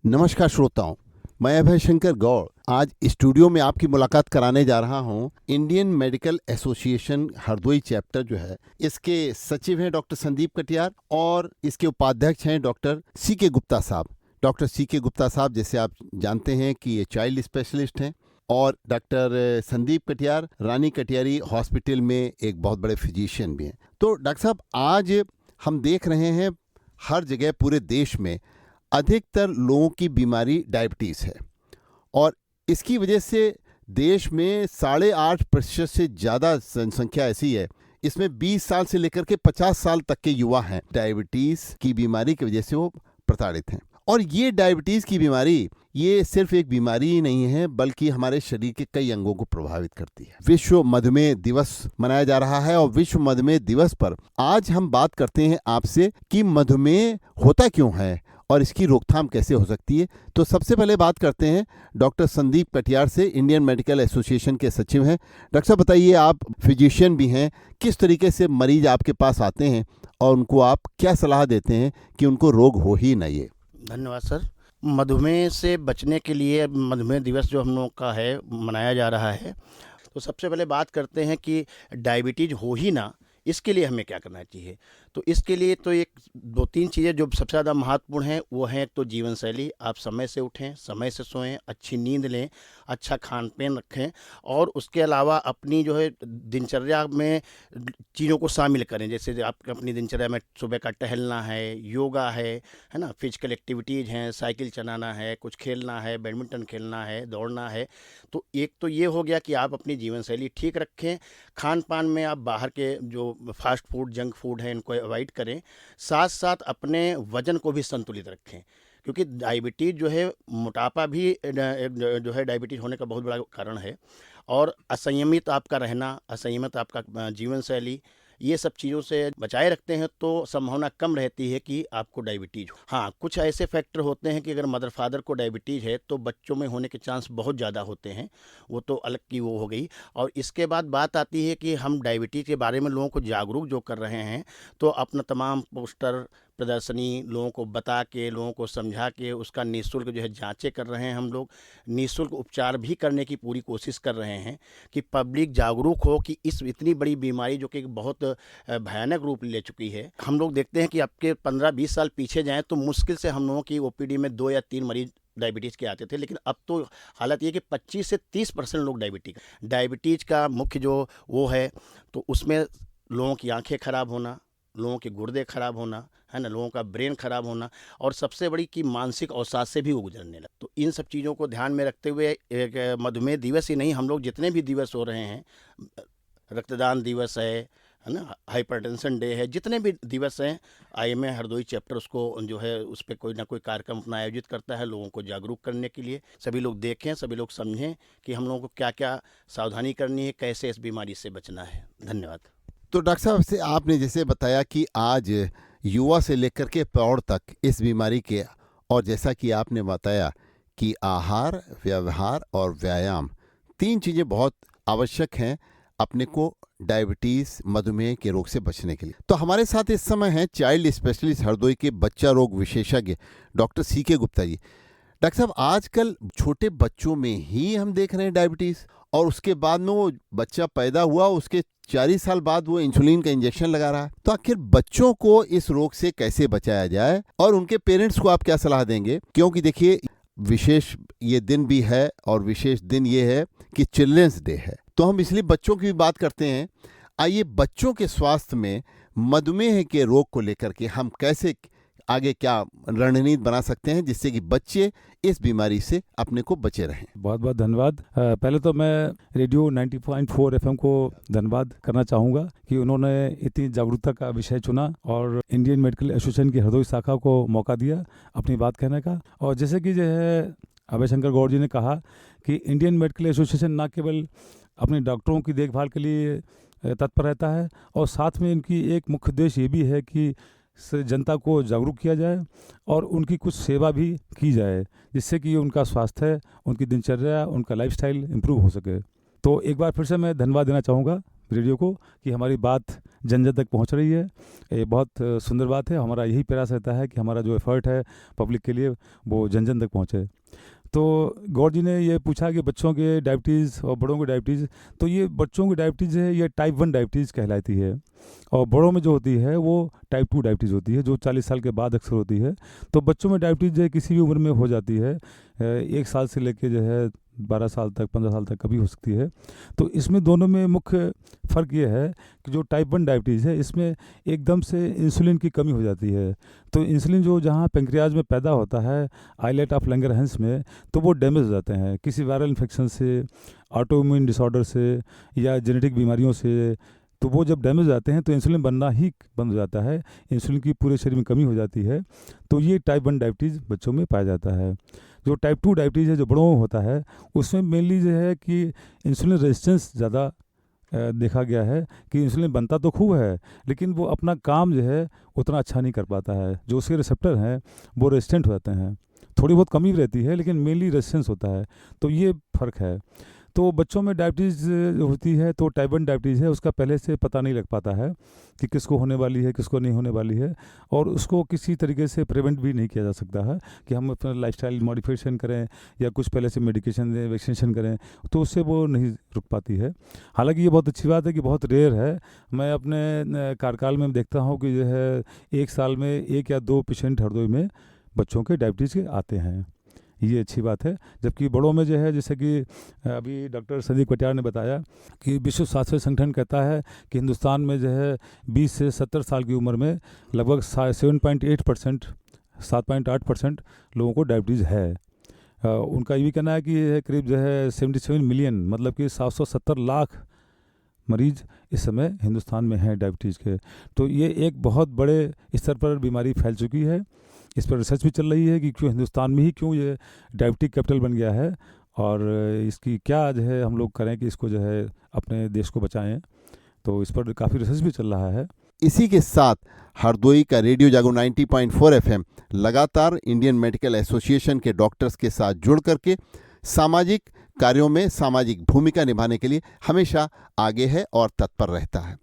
नमस्कार श्रोताओं, मैं अभय शंकर गौड़ आज स्टूडियो में आपकी मुलाकात कराने जा रहा हूं। Indian medical association Hardoi chapter जो है, इसके सचिव हैं डॉक्टर संदीप कटियार और इसके उपाध्यक्ष हैं डॉक्टर सी के गुप्ता साहब। डॉक्टर सी के गुप्ता साहब जैसे आप जानते हैं कि ये चाइल्ड स्पेशलिस्ट हैं और डॉक्टर संदीप कटियार रानी कटियारी हॉस्पिटल में एक बहुत बड़े फिजिशियन भी हैं। तो डॉक्टर साहब, आज हम देख रहे हैं हर जगह पूरे देश में अधिकतर लोगों की बीमारी डायबिटीज़ है और इसकी वजह से देश में 8.5% से ज़्यादा जनसंख्या ऐसी है, इसमें 20 साल से लेकर के 50 साल तक के युवा हैं, डायबिटीज़ की बीमारी की वजह से वो प्रताड़ित हैं। और ये डायबिटीज़ की बीमारी ये सिर्फ एक बीमारी ही नहीं है, बल्कि हमारे शरीर के कई अंगों को प्रभावित करती है। विश्व मधुमेह दिवस मनाया जा रहा है और विश्व मधुमेह दिवस पर आज हम बात करते हैं आपसे कि मधुमेह होता क्यों है और इसकी रोकथाम कैसे हो सकती है। तो सबसे पहले बात करते हैं डॉक्टर संदीप कटियार से, इंडियन मेडिकल एसोसिएशन के सचिव हैं। डॉक्टर साहब बताइए, आप फिजिशियन भी हैं, किस तरीके से मरीज आपके पास आते हैं और उनको आप क्या सलाह देते हैं कि उनको रोग हो ही ना ये। धन्यवाद सर। मधुमेह से बचने के लिए मधुमेह दिवस जो हम लोग का है मनाया जा रहा है, तो सबसे पहले बात करते हैं कि डायबिटीज़ हो ही ना, इसके लिए हमें क्या करना चाहिए। तो इसके लिए तो एक 2-3 चीज़ें जो सबसे ज़्यादा महत्वपूर्ण हैं वो हैं, एक तो जीवन शैली, आप समय से उठें, समय से सोएं, अच्छी नींद लें, अच्छा खान पान रखें और उसके अलावा अपनी जो है दिनचर्या में चीज़ों को शामिल करें। जैसे आप अपनी दिनचर्या में सुबह का टहलना है, योगा है ना, फिजिकल एक्टिविटीज़ हैं, साइकिल चलाना है, कुछ खेलना है, बैडमिंटन खेलना है, दौड़ना है। तो एक तो ये हो गया कि आप अपनी जीवन शैली ठीक रखें। खान पान में आप बाहर के जो फास्ट फूड, जंक फूड है, इनको अवॉइड करें। साथ साथ अपने वज़न को भी संतुलित रखें, क्योंकि डायबिटीज़ जो है, मोटापा भी जो है डायबिटीज़ होने का बहुत बड़ा कारण है। और असंयमित आपका रहना, असंयमित आपका जीवन शैली, ये सब चीज़ों से बचाए रखते हैं तो संभावना कम रहती है कि आपको डायबिटीज़ हो। हाँ, कुछ ऐसे फैक्टर होते हैं कि अगर मदर फादर को डायबिटीज़ है तो बच्चों में होने के चांस बहुत ज़्यादा होते हैं, वो तो अलग की वो हो गई। और इसके बाद बात आती है कि हम डायबिटीज़ के बारे में लोगों को जागरूक जो कर रहे हैं, तो अपना तमाम पोस्टर प्रदर्शनी लोगों को बता के, लोगों को समझा के उसका निःशुल्क जो है जांचें कर रहे हैं। हम लोग निःशुल्क उपचार भी करने की पूरी कोशिश कर रहे हैं कि पब्लिक जागरूक हो कि इस इतनी बड़ी बीमारी जो कि बहुत भयानक रूप ले चुकी है। हम लोग देखते हैं कि आपके 15-20 साल पीछे जाएं तो मुश्किल से हम लोगों की ओपीडी में 2 या 3 मरीज डायबिटीज़ के आते थे, लेकिन अब तो हालत ये कि 25 से 30% लोग डायबिटीज़ का मुख्य जो वो है, तो उसमें लोगों की आंखें खराब होना, लोगों के गुर्दे खराब होना, है ना, लोगों का ब्रेन खराब होना और सबसे बड़ी कि मानसिक अवसाद से भी वो गुजरने लगे। तो इन सब चीज़ों को ध्यान में रखते हुए एक मधुमेह दिवस ही नहीं, हम लोग जितने भी दिवस हो रहे हैं, रक्तदान दिवस है ना, हाइपरटेंशन डे है, जितने भी दिवस हैं, आईएमए हरदोई चैप्टर उसको जो है उस पर कोई ना कोई कार्यक्रम अपना आयोजित करता है लोगों को जागरूक करने के लिए। सभी लोग देखें, सभी लोग समझें कि हम लोगों को क्या क्या सावधानी करनी है, कैसे इस बीमारी से बचना है। धन्यवाद। तो डॉक्टर साहब से आपने जैसे बताया कि आज युवा से लेकर के प्रौढ़ तक इस बीमारी के, और जैसा कि आपने बताया कि आहार, व्यवहार और व्यायाम 3 चीज़ें बहुत आवश्यक हैं अपने को डायबिटीज़, मधुमेह के रोग से बचने के लिए। तो हमारे साथ इस समय हैं चाइल्ड स्पेशलिस्ट हरदोई के बच्चा रोग विशेषज्ञ डॉक्टर सी के गुप्ता जी। डॉक्टर साहब, आजकल छोटे बच्चों में ही हम देख रहे हैं डायबिटीज़, और उसके बाद में वो बच्चा पैदा हुआ उसके 4 ही साल बाद वो इंसुलिन का इंजेक्शन लगा रहा है। तो आखिर बच्चों को इस रोग से कैसे बचाया जाए और उनके पेरेंट्स को आप क्या सलाह देंगे? क्योंकि देखिए, विशेष ये दिन भी है और विशेष दिन ये है कि चिल्ड्रंस डे है, तो हम इसलिए बच्चों की भी बात करते हैं। आइए, बच्चों के स्वास्थ्य में मधुमेह के रोग को लेकर के हम कैसे आगे क्या रणनीति बना सकते हैं जिससे कि बच्चे इस बीमारी से अपने को बचे रहें। बहुत बहुत धन्यवाद। पहले तो मैं रेडियो 90.4 एफएम को धन्यवाद करना चाहूँगा कि उन्होंने इतनी जागरूकता का विषय चुना और इंडियन मेडिकल एसोसिएशन की हरदोई शाखा को मौका दिया अपनी बात कहने का। और जैसे कि जो है अभय शंकर गौड़ जी ने कहा कि इंडियन मेडिकल एसोसिएशन न केवल अपने डॉक्टरों की देखभाल के लिए तत्पर रहता है, और साथ में इनकी एक मुख्य उद्देश्य ये भी है कि जनता को जागरूक किया जाए और उनकी कुछ सेवा भी की जाए, जिससे कि उनका स्वास्थ्य, उनकी दिनचर्या, उनका लाइफस्टाइल इम्प्रूव हो सके। तो एक बार फिर से मैं धन्यवाद देना चाहूँगा रेडियो को कि हमारी बात जन जन तक पहुंच रही है। ये बहुत सुंदर बात है। हमारा यही प्रयास रहता है कि हमारा जो एफर्ट है पब्लिक के लिए वो जन जन तक पहुंचे। तो गौर जी ने ये पूछा कि बच्चों के डायबिटीज़ और बड़ों की डायबिटीज़, तो ये बच्चों की डायबिटीज़ है ये टाइप 1 डायबिटीज़ कहलाती है, और बड़ों में जो होती है वो टाइप 2 डायबिटीज़ होती है, जो 40 साल के बाद अक्सर होती है। तो बच्चों में डायबिटीज़ जो है किसी भी उम्र में हो जाती है, 1 साल से लेकर जो है 12 साल तक, 15 साल तक कभी हो सकती है। तो इसमें दोनों में मुख्य फ़र्क ये है कि जो टाइप 1 डायबिटीज़ है इसमें एकदम से इंसुलिन की कमी हो जाती है। तो इंसुलिन जो जहाँ पेंक्रियाज में पैदा होता है आइलेट ऑफ लैंगरहैंस में, तो वो डैमेज हो जाते हैं किसी वायरल इन्फेक्शन से, ऑटोइम्यून डिसऑर्डर से या जेनेटिक बीमारियों से। तो वो जब डैमेज हो जाते हैं तो इंसुलिन बनना ही बंद हो जाता है, इंसुलिन की पूरे शरीर में कमी हो जाती है। तो ये टाइप 1 डायबिटीज़ बच्चों में पाया जाता है। जो टाइप 2 डायबिटीज़ है जो बड़ों में होता है उसमें मेनली जो है कि इंसुलिन रेजिस्टेंस ज़्यादा देखा गया है कि इंसुलिन बनता तो खूब है लेकिन वो अपना काम जो है उतना अच्छा नहीं कर पाता है। जो उसके रिसेप्टर हैं वो रेजिस्टेंट हो जाते हैं, थोड़ी बहुत कमी भी रहती है लेकिन मेनली रेजिस्टेंस होता है। तो ये फ़र्क है। तो बच्चों में डायबिटीज़ होती है तो टाइप 1 डायबिटीज़ है उसका पहले से पता नहीं लग पाता है कि किसको होने वाली है किसको नहीं होने वाली है, और उसको किसी तरीके से प्रिवेंट भी नहीं किया जा सकता है कि हम अपना लाइफस्टाइल मॉडिफिकेशन करें या कुछ पहले से मेडिकेशन दें, वैक्सीनेशन करें, तो उससे वो नहीं रुक पाती है। हालांकि ये बहुत अच्छी बात है कि बहुत रेयर है। मैं अपने कार्यकाल में देखता हूँ कि जो है 1 साल में 1 या 2 पेशेंट हरदोई में बच्चों के डायबिटीज़ के आते हैं, ये अच्छी बात है। जबकि बड़ों में जो है जैसे कि अभी डॉक्टर संदीप कटियार ने बताया कि विश्व स्वास्थ्य संगठन कहता है कि हिंदुस्तान में जो है 20 से 70 साल की उम्र में लगभग 7.8% लोगों को डायबिटीज़ है। उनका ये भी कहना है कि ये करीब जो है 77 मिलियन मतलब कि 770 लाख मरीज इस समय हिंदुस्तान में हैं डायबिटीज़ के। तो ये एक बहुत बड़े स्तर पर बीमारी फैल चुकी है। इस पर रिसर्च भी चल रही है कि क्यों हिंदुस्तान में ही क्यों ये डायबिटिक कैपिटल बन गया है, और इसकी क्या जो है हम लोग करें कि इसको जो है अपने देश को बचाएं। तो इस पर काफ़ी रिसर्च भी चल रहा है। इसी के साथ हरदोई का रेडियो जागो 90.4 एफएम लगातार इंडियन मेडिकल एसोसिएशन के डॉक्टर्स के साथ जुड़ करके सामाजिक कार्यों में सामाजिक भूमिका निभाने के लिए हमेशा आगे है और तत्पर रहता है।